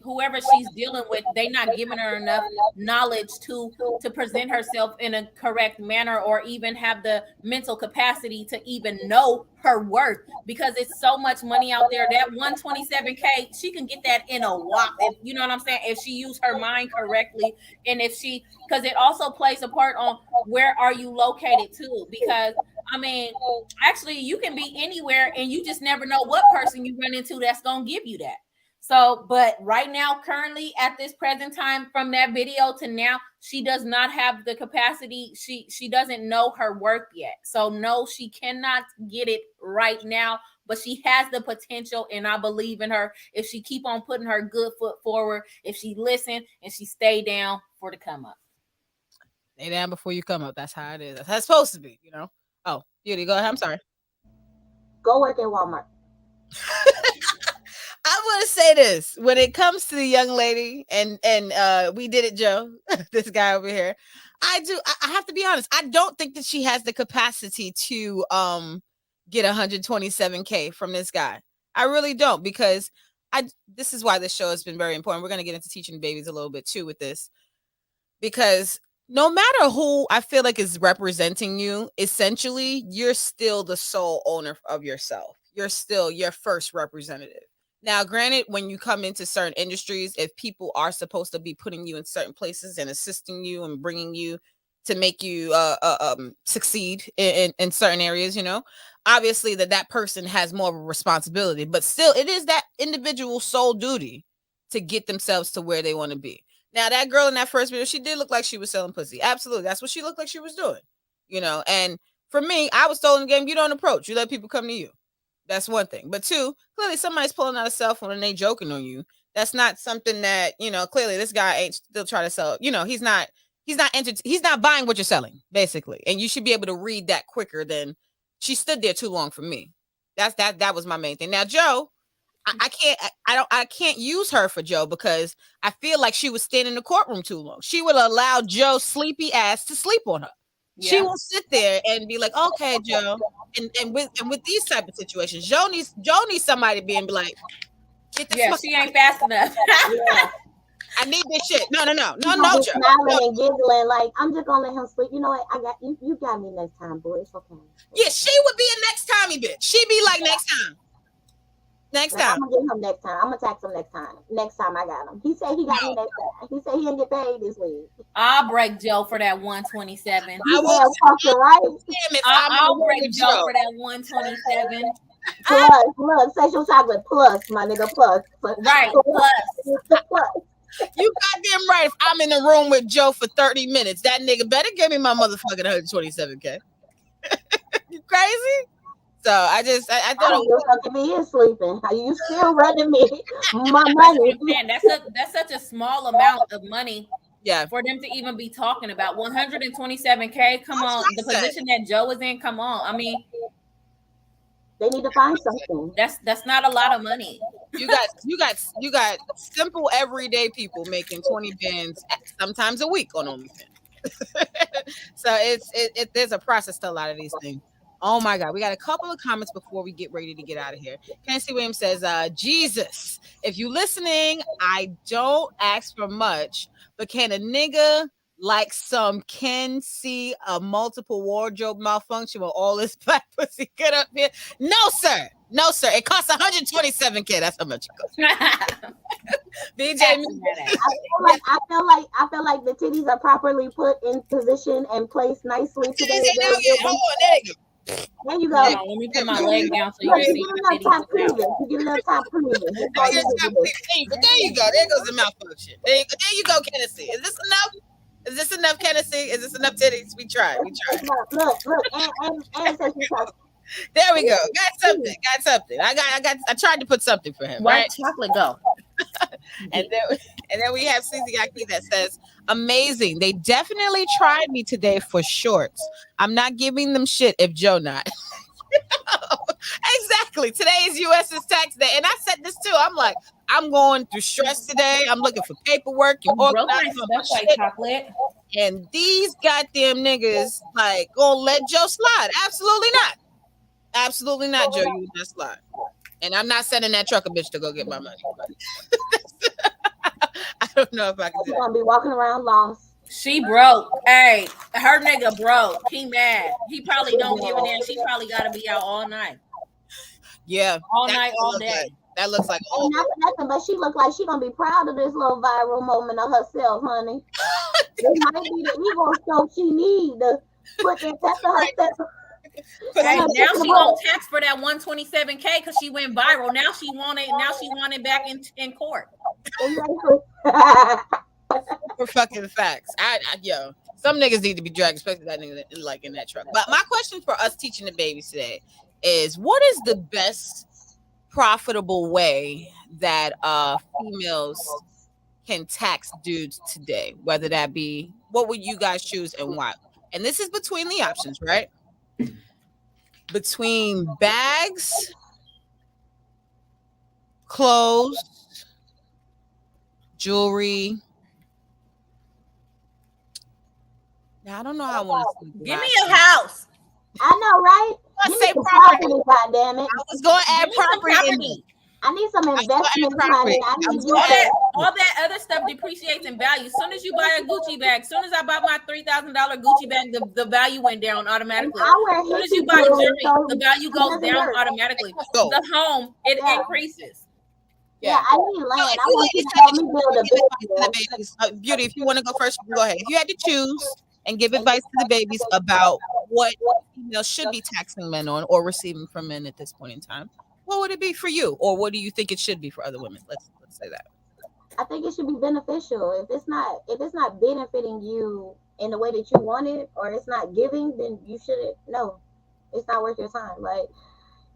whoever she's dealing with, they not giving her enough knowledge to present herself in a correct manner, or even have the mental capacity to even know her worth, because it's so much money out there. That 127K, she can get that in a whop, if you know what I'm saying, if she use her mind correctly. And if she, because it also plays a part on where are you located too, because I mean, actually, you can be anywhere and you just never know what person you run into that's going to give you that. So, but right now, currently at this present time, from that video to now, she does not have the capacity. She doesn't know her worth yet. So no, she cannot get it right now, but she has the potential, and I believe in her. If she keep on putting her good foot forward, if she listen and she stay down for the come up. Stay down before you come up. That's how it is. That's how it's supposed to be, you know? Oh, Beauty, go ahead. I'm sorry. Go work at Walmart. I want to say this when it comes to the young lady and we did it, Joe, this guy over here. I have to be honest. I don't think that she has the capacity to get 127K from this guy. I really don't, because this is why this show has been very important. We're going to get into teaching babies a little bit too with this, because no matter who I feel like is representing you, essentially, you're still the sole owner of yourself. You're still your first representative. Now, granted, when you come into certain industries, if people are supposed to be putting you in certain places and assisting you and bringing you to make you succeed in certain areas, you know, obviously that person has more of a responsibility, but still it is that individual sole duty to get themselves to where they want to be. Now, that girl in that first video, she did look like she was selling pussy. Absolutely. That's what she looked like she was doing, you know. And for me, I was told in the game, you don't approach. You let people come to you. That's one thing. But two, clearly somebody's pulling out a cell phone and they joking on you. That's not something that, you know, clearly this guy ain't still trying to sell. You know, he's not buying what you're selling, basically. And you should be able to read that quicker than she stood there too long for me. That was my main thing. Now, Joe, I can't use her for Joe, because I feel like she was standing in the courtroom too long. She would allow Joe's sleepy ass to sleep on her. Yeah. She will sit there and be like, okay, Joe. And with these type of situations, Joe needs somebody to be and be like, get this. Yeah, she ain't fast enough. Yeah. I need this shit. No, Joe. Smiling and giggling like, I'm just gonna let him sleep. You know what? I got you. You got me next time, boy. It's okay. Yeah, she would be a next timey bitch. She'd be like, next time. Next time. I'm gonna get him next time. I'm gonna tax him next time. Next time I got him. He said he got me next time. He said he didn't get paid this week. I'll break Joe for that 127. I will fucking right. I'll break Joe for that 127. Plus, sexual chocolate plus, my nigga, plus. Right, plus. You goddamn right. If I'm in the room with Joe for 30 minutes, that nigga better give me my motherfucking 127K. You crazy? So I thought it was me is sleeping. You still running me my money? Man, that's such a small amount of money. Yeah, for them to even be talking about 127K. Come on, the position that Joe is in. Come on, I mean, they need to find something. That's not a lot of money. You got simple everyday people making 20 bands sometimes a week on OnlyFans. So there's a process to a lot of these things. Oh my God, we got a couple of comments before we get ready to get out of here. Kenzie Williams says, Jesus, if you listening, I don't ask for much, but can a nigga like some can see a multiple wardrobe malfunction with all this black pussy get up here? No, sir. It costs 127K. That's how much it costs. BJ, I feel like the titties are properly put in position and placed nicely today. Hold on, there you go. There you go. Hold on, let me put my leg down so you Look, can you see give my it a little top titties. cleavage. You give it a little top cleavage. That's all you need to do. But there you go. There goes the malfunction. There you go, Tennessee. Is this enough? Is this enough, Tennessee? Is this enough titties? We tried. Look, and says she's talking. There we go. Got something. I tried to put something for him, Where right? chocolate go? And then we have Susie Aki that says, amazing. They definitely tried me today for shorts. I'm not giving them shit if Joe not. Exactly. Today is US's tax day. And I said this too. I'm like, I'm going through stress today. I'm looking for paperwork and Broke my organizing my stuff like shit. chocolate. And these goddamn niggas like gonna let Joe slide. Absolutely not. Absolutely not, Joe. You would not slide. And I'm not sending that trucker bitch to go get my money. I don't know if I can do She's that. gonna be walking around lost. She broke. Hey, her nigga broke. He mad. He probably don't give a damn. She probably gotta be out all night. Yeah. All night, all day. That looks like And not for nothing, but she look like she gonna be proud of this little viral moment of herself, honey. It might be the ego show she need to put that test of herself. Hey, now she gonna tax for that 127K because she went viral. Now she want it. Now she want it back in court. for fucking facts. Yo, some niggas need to be dragged, especially that nigga like in that truck. But my question for us teaching the babies today is, what is the best profitable way that females can tax dudes today? Whether that be, what would you guys choose and why? And this is between the options, right? Between bags, clothes, jewelry. Now I don't know how I want to give me a house. I know, right? I say property, goddamn it. I was going to add property. I need some investment money. All that other stuff depreciates in value. As soon as you buy a Gucci bag, as soon as I bought my $3,000 Gucci bag, the value went down automatically. As soon as you buy jewelry, the value goes down automatically. The home, it increases. Yeah, I need land. I want you to help me build a business. Beauty, if you want to go first, you can go ahead. If you had to choose and give advice to the babies about what females should be taxing men on or receiving from men at this point in time, what would it be for you, or what do you think it should be for other women? Let's say that. I think it should be beneficial. If it's not benefiting you in the way that you want it, or it's not giving, then you shouldn't. No, it's not worth your time. Like,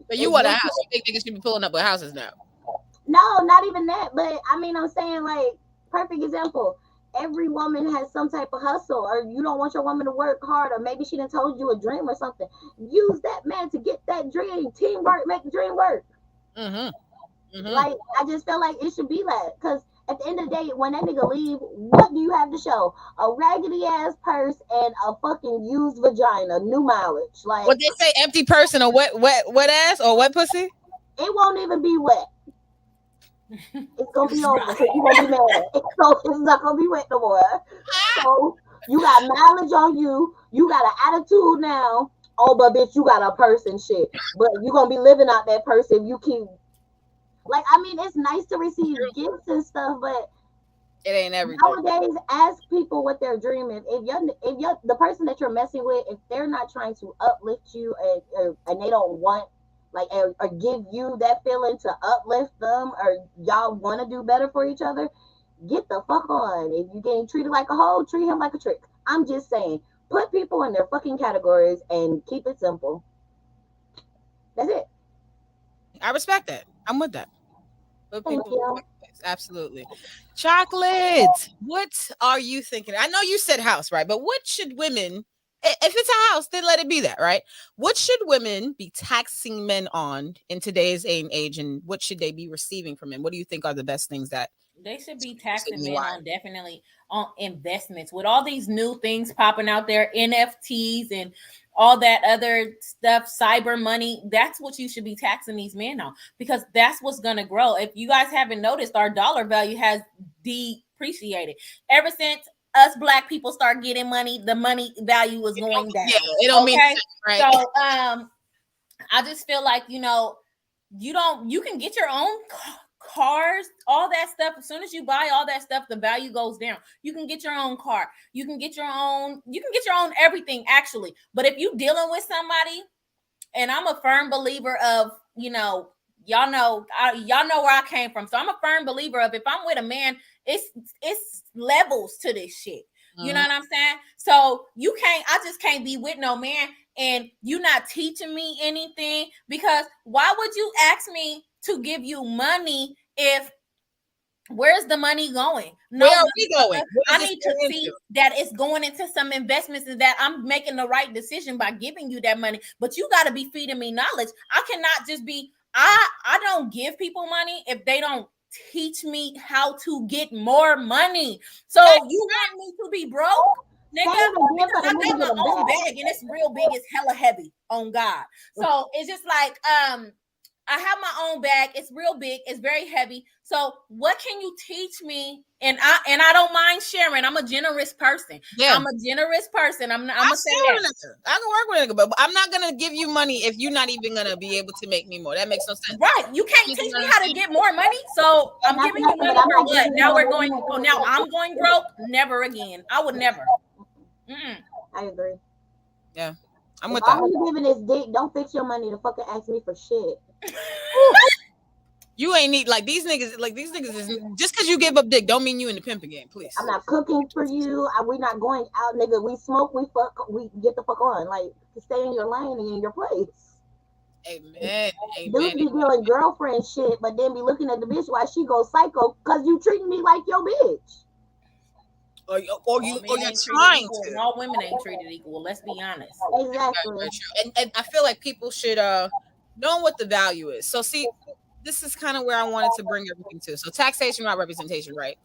but you want a house? You think niggas should be pulling up with houses now? No, not even that. But I mean, I'm saying, like, perfect example. Every woman has some type of hustle, or you don't want your woman to work hard, or maybe she done told you a dream or something. Use that man to get that dream. Teamwork make the dream work. Like, I just feel like it should be that, because at the end of the day, when that nigga leave, what do you have to show? A raggedy ass purse and a fucking used vagina, new mileage. Like, what they say, empty purse and a wet ass or wet pussy? It won't even be wet. It's gonna be over because you gonna be mad. It's not gonna be wet no more. So you got mileage on you. You got an attitude now. Oh, but bitch, you got a purse and shit. But you gonna be living out that purse if you keep. Like, I mean, it's nice to receive gifts and stuff, but it ain't everything. Nowadays, ask people what they're dreaming. If you're the person that you're messing with, if they're not trying to uplift you and they don't want, like, or give you that feeling to uplift them, or y'all want to do better for each other, get the fuck on. If you're getting treated like a hoe, treat him like a trick. I'm just saying, put people in their fucking categories and keep it simple. That's it. I respect that. I'm with that. But people, absolutely. Chocolate, what are you thinking? I know you said house, right? But what should women, if it's a house, then let it be that, right? What should women be taxing men on in today's age, and what should they be receiving from men? What do you think are the best things that they should be taxing men on? Definitely on investments. With all these new things popping out there, NFTs and all that other stuff, cyber money, that's what you should be taxing these men on, because that's what's going to grow. If you guys haven't noticed, our dollar value has depreciated ever since us black people start getting money. The money value is going down. Yeah, it don't mean right. So I just feel like, you can get your own cars, all that stuff. As soon as you buy all that stuff, the value goes down. You can get your own car. You can get your own everything, actually. But if you dealing with somebody And I'm a firm believer of, y'all know where I came from. So I'm a firm believer of, if I'm with a man, it's levels to this shit. You know what I'm saying? So I just can't be with no man and you not teaching me anything, because why would you ask me to give you money if where's the money going? No, where are we going? I need to see that it's going into some investments and that I'm making the right decision by giving you that money. But you got to be feeding me knowledge. I cannot just be, I don't give people money if they don't teach me how to get more money. So you want me to be broke? Nigga, because I got my own bag and it's real big, it's hella heavy on God. So it's just like, I have my own bag. It's real big. It's very heavy. So what can you teach me? And I don't mind sharing. I'm a generous person. Yeah. I'm a generous person. I'm gonna say that. I can work with a nigga, but I'm not gonna give you money if you're not even gonna be able to make me more. That makes no sense. Right. You can't teach me how to get more money. So I'm giving you money for what? Now now I'm going broke? Never again. I would never. I agree. Yeah. I'm with that. All you giving this dick, don't fix your money to fucking ask me for shit. You ain't need these niggas is just because you give up dick don't mean you in the pimping game, please. I'm not cooking for you. We not going out, nigga. We smoke, we fuck, we get the fuck on. Like, stay in your lane and in your place. Amen. Dudes be doing girlfriend shit, but then be looking at the bitch while she goes psycho because you treating me like your bitch. Or you're trying to. All women ain't treated equal. Let's be honest. Exactly. And I feel like people should know what the value is. So see, this is kind of where I wanted to bring everything to. So taxation, not representation, right?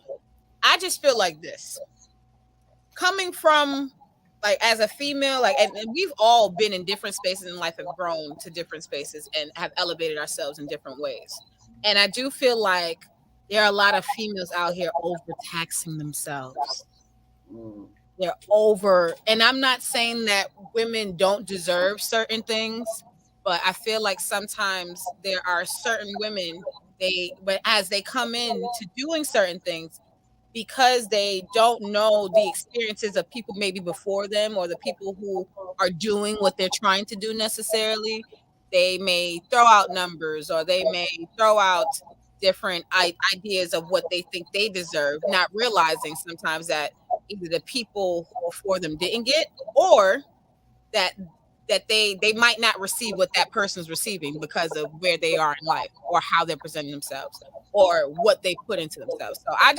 I just feel like this. Coming from as a female, and we've all been in different spaces in life, have grown to different spaces and have elevated ourselves in different ways. And I do feel like there are a lot of females out here overtaxing themselves. They're and I'm not saying that women don't deserve certain things, but I feel like sometimes there are certain women, as they come into doing certain things, because they don't know the experiences of people maybe before them or the people who are doing what they're trying to do necessarily, they may throw out numbers or they may throw out different ideas of what they think they deserve, not realizing sometimes that either the people before them didn't get, or that they might not receive what that person's receiving because of where they are in life or how they're presenting themselves or what they put into themselves. So I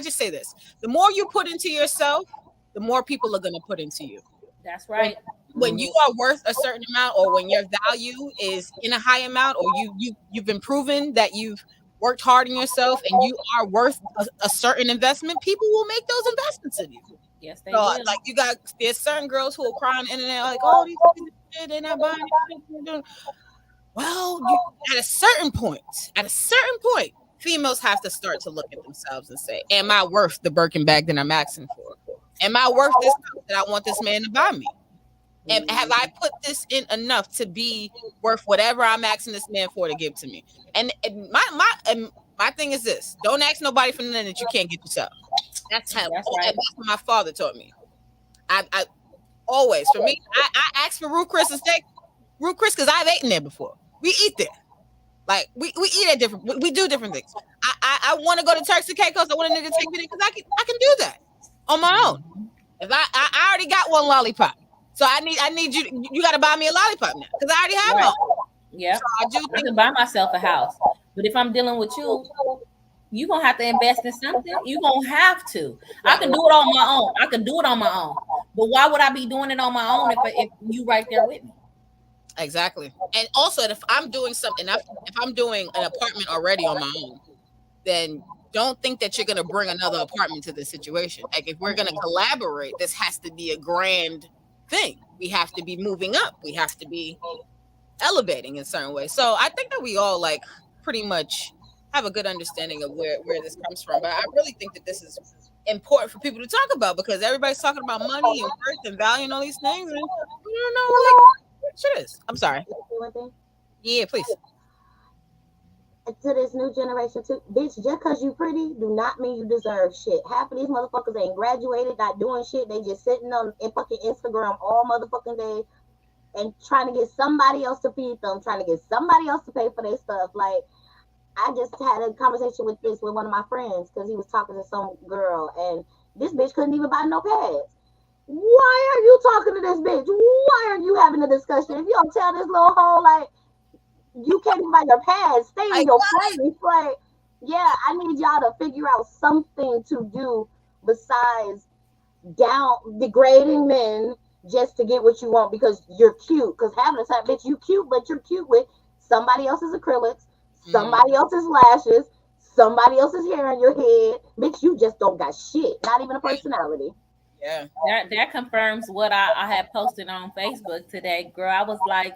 just say this: the more you put into yourself, the more people are going to put into you. That's right. When you are worth a certain amount, or when your value is in a high amount, or you've been proven that you've worked hard in yourself and you are worth a certain investment, people will make those investments in you. Yes, they will. There's certain girls who will cry on the internet like, oh, these shit, they're not buying it. Well, at a certain point, females have to start to look at themselves and say, am I worth the Birkin bag that I'm asking for? Am I worth this that I want this man to buy me? And have I put this in enough to be worth whatever I'm asking this man for to give to me? And my thing is this: don't ask nobody for nothing that you can't get yourself. That's what my father taught me. I always, for me, I ask for Ruth Chris and steak, Ruth Chris, because I've eaten there before. We eat there. Like we eat at different. We do different things. I want to go to Turks and Caicos. I want a nigga to take me there because I can do that on my own. If I already got one lollipop. So I need you got to buy me a lollipop now because I already have one. Yeah. So I can buy myself a house. But if I'm dealing with you, you're going to have to invest in something. You're going to have to. I can do it on my own. But why would I be doing it on my own if you right there with me? Exactly. And also, if I'm doing something, if I'm doing an apartment already on my own, then don't think that you're going to bring another apartment to this situation. Like, if we're going to collaborate, this has to be a grand thing. We have to be moving up. We have to be elevating in certain ways. So I think that we all pretty much have a good understanding of where this comes from. But I really think that this is important for people to talk about because everybody's talking about money and worth and value and all these things. And we don't know what shit is. I'm sorry. Yeah, please. To this new generation too, bitch, just because you pretty do not mean you deserve shit. Half of these motherfuckers ain't graduated, not doing shit. They just sitting on fucking Instagram all motherfucking day. and trying to get somebody else to feed them, trying to get somebody else to pay for their stuff. Like, I just had a conversation with one of my friends because he was talking to some girl, and this bitch couldn't even buy no pads. Why are you talking to this bitch? Why are you having a discussion? If you don't tell this little hoe, like, you can't even buy your pads, stay in your place. Like, yeah, I need y'all to figure out something to do besides down degrading men just to get what you want because you're cute. Because half the time, bitch, you cute, but you're cute with somebody else's acrylics, somebody else's lashes, somebody else's hair on your head. Bitch, you just don't got shit. Not even a personality. Yeah. That confirms what I had posted on Facebook today, girl. I was like,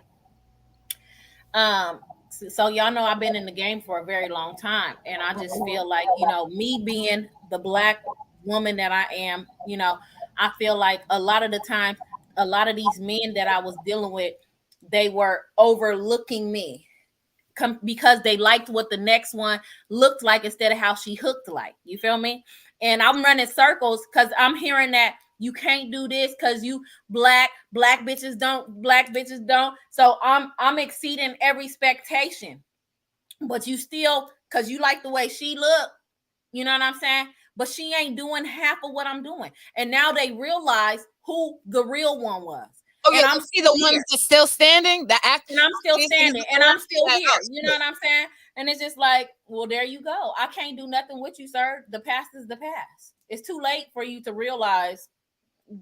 so y'all know I've been in the game for a very long time, and I just feel like, me being the Black woman that I am, I feel like a lot of the times, a lot of these men that I was dealing with, they were overlooking me because they liked what the next one looked like instead of how she hooked like. You feel me? And I'm running circles because I'm hearing that you can't do this because you black bitches don't. So I'm exceeding every expectation. But you still, because you like the way she look, you know what I'm saying? But she ain't doing half of what I'm doing. And now they realize who the real one was. Oh, yeah, and I'm see the ones that's still standing, the act, and I'm still standing, and I'm still like, here. You know what I'm saying? And it's just like, well, there you go. I can't do nothing with you, sir. The past is the past. It's too late for you to realize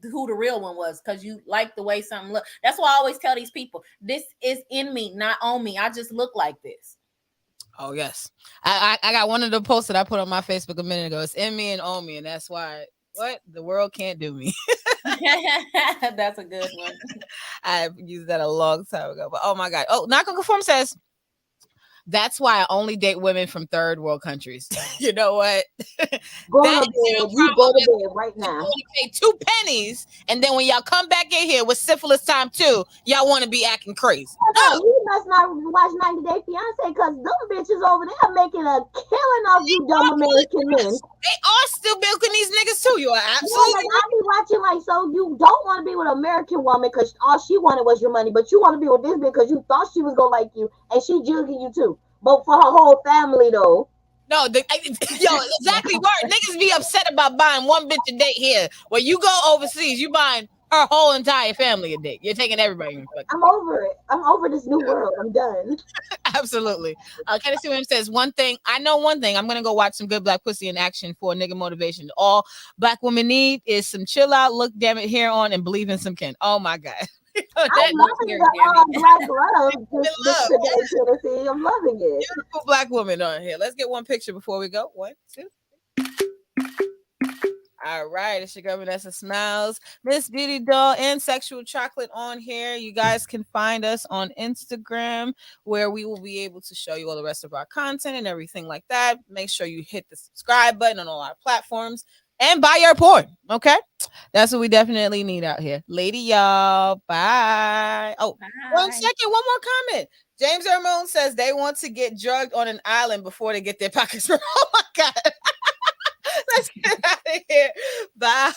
who the real one was because you like the way something look. That's why I always tell these people, this is in me, not on me. I just look like this. Oh, yes. I got one of the posts that I put on my Facebook a minute ago. It's in me and on me, and that's why the world can't do me. That's a good one. I used that a long time ago, but oh my God. Oh, Not Gonna Conform says, that's why I only date women from third world countries. You know what? Go to bed. You go to bed right now. You only pay 2 pennies, and then when y'all come back in here with syphilis time 2, y'all want to be acting crazy. No, you must not watch 90 Day Fiance because them bitches over there making a killing off you dumb American men. They are still milking these niggas too. You are absolutely right. I be watching like, so you don't want to be with an American woman because all she wanted was your money, but you want to be with this bitch because you thought she was gonna like you and she jugging you too. But for her whole family though. No, exactly right. Niggas be upset about buying one bitch a date here. When you go overseas, you buying her whole entire family a date. You're taking everybody. I'm over it. I'm over this new world. I'm done. Absolutely. Kennedy Williams says, I know one thing. I'm going to go watch some good black pussy in action for nigga motivation. All black women need is some chill out, look damn it hair on, and believe in some kin. Oh my God. I'm loving the black love. Today, I'm loving it. Beautiful black woman on here. Let's get one picture before we go. 1, 2. All right, it's your girl Vanessa Smilez, Miss Beauty Doll, and Sexual Chocolate on here. You guys can find us on Instagram, where we will be able to show you all the rest of our content and everything like that. Make sure you hit the subscribe button on all our platforms and buy your porn. Okay, that's what we definitely need out here. Lady, y'all. Bye. Oh, bye. 1 second. One more comment. James Ermone says they want to get drugged on an island before they get their pockets. Oh my God. Let's get out of here. Bye.